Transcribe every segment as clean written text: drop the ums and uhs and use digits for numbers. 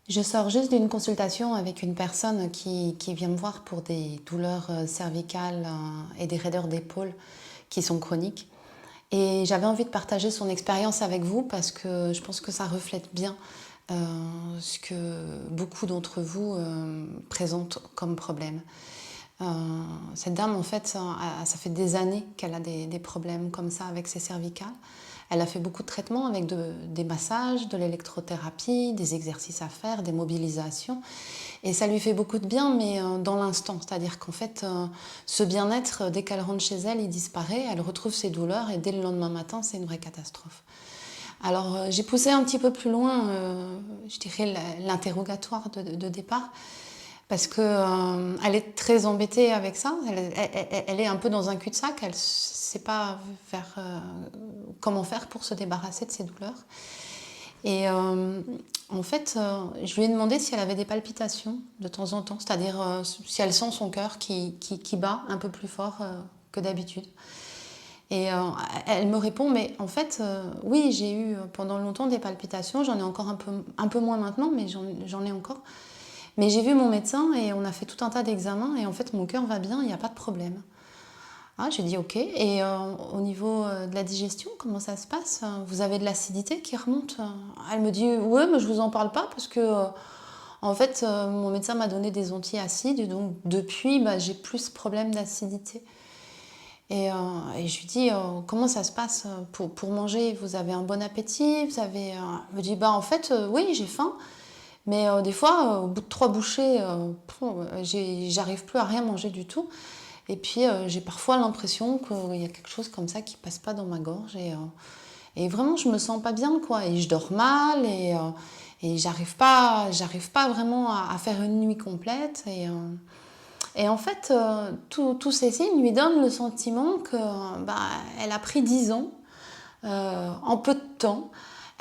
Je sors juste d'une consultation avec une personne qui vient me voir pour des douleurs cervicales et des raideurs d'épaule qui sont chroniques. Et j'avais envie de partager son expérience avec vous parce que je pense que ça reflète bien ce que beaucoup d'entre vous présentent comme problème. Cette dame, en fait, ça fait des années qu'elle a des problèmes comme ça avec ses cervicales. Elle a fait beaucoup de traitements avec des massages, de l'électrothérapie, des exercices à faire, des mobilisations. Et ça lui fait beaucoup de bien, mais dans l'instant. C'est-à-dire qu'en fait, ce bien-être, dès qu'elle rentre chez elle, il disparaît. Elle retrouve ses douleurs et dès le lendemain matin, c'est une vraie catastrophe. Alors, j'ai poussé un petit peu plus loin, je dirais, l'interrogatoire de départ. Parce que elle est très embêtée avec ça. Elle est un peu dans un cul-de-sac. Elle ne sait pas comment faire pour se débarrasser de ses douleurs. Et en fait, je lui ai demandé si elle avait des palpitations de temps en temps, c'est-à-dire si elle sent son cœur qui bat un peu plus fort que d'habitude. Et elle me répond, mais en fait, oui, j'ai eu pendant longtemps des palpitations. J'en ai encore un peu moins maintenant, mais j'en ai encore. Mais j'ai vu mon médecin et on a fait tout un tas d'examens et en fait mon cœur va bien, il n'y a pas de problème. Ah, j'ai dit ok. Et au niveau de la digestion, comment ça se passe? Vous avez de l'acidité qui remonte? Elle me dit ouais, mais je vous en parle pas parce que en fait mon médecin m'a donné des antiacides et donc depuis j'ai plus ce problème d'acidité. Et je lui dis comment ça se passe pour manger? Vous avez un bon appétit? Vous avez? Elle me dit en fait oui, j'ai faim. Mais des fois, au bout de 3 bouchées, j'arrive plus à rien manger du tout. Et puis, j'ai parfois l'impression qu'il y a quelque chose comme ça qui passe pas dans ma gorge. Et vraiment, je me sens pas bien, quoi. Et je dors mal et j'arrive pas vraiment à faire une nuit complète. Et en fait, tous ces signes lui donnent le sentiment que elle a pris 10 ans en peu de temps.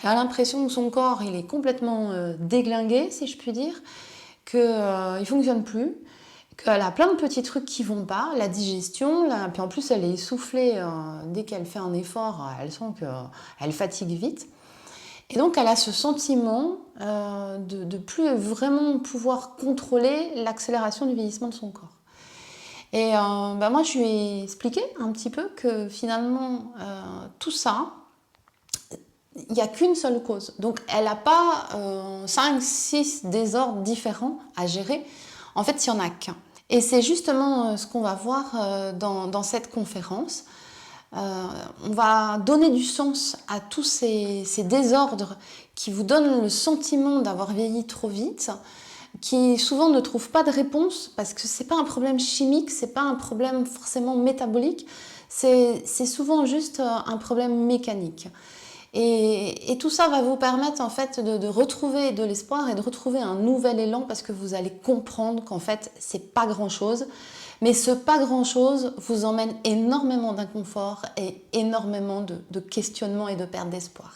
Elle a l'impression que son corps il est complètement déglingué, si je puis dire, qu'il ne fonctionne plus, qu'elle a plein de petits trucs qui vont pas, la digestion, puis en plus elle est essoufflée dès qu'elle fait un effort, elle sent qu'elle fatigue vite. Et donc elle a ce sentiment de plus vraiment pouvoir contrôler l'accélération du vieillissement de son corps. Et moi je lui ai expliqué un petit peu que finalement tout ça, il n'y a qu'une seule cause. Donc elle n'a pas 5, 6 désordres différents à gérer. En fait, il n'y en a qu'un. Et c'est justement ce qu'on va voir dans cette conférence. On va donner du sens à tous ces désordres qui vous donnent le sentiment d'avoir vieilli trop vite, qui souvent ne trouvent pas de réponse parce que ce n'est pas un problème chimique, ce n'est pas un problème forcément métabolique, c'est souvent juste un problème mécanique. Et tout ça va vous permettre en fait de retrouver de l'espoir et de retrouver un nouvel élan parce que vous allez comprendre qu'en fait c'est pas grand chose, mais ce pas grand chose vous emmène énormément d'inconfort et énormément de questionnement et de perte d'espoir.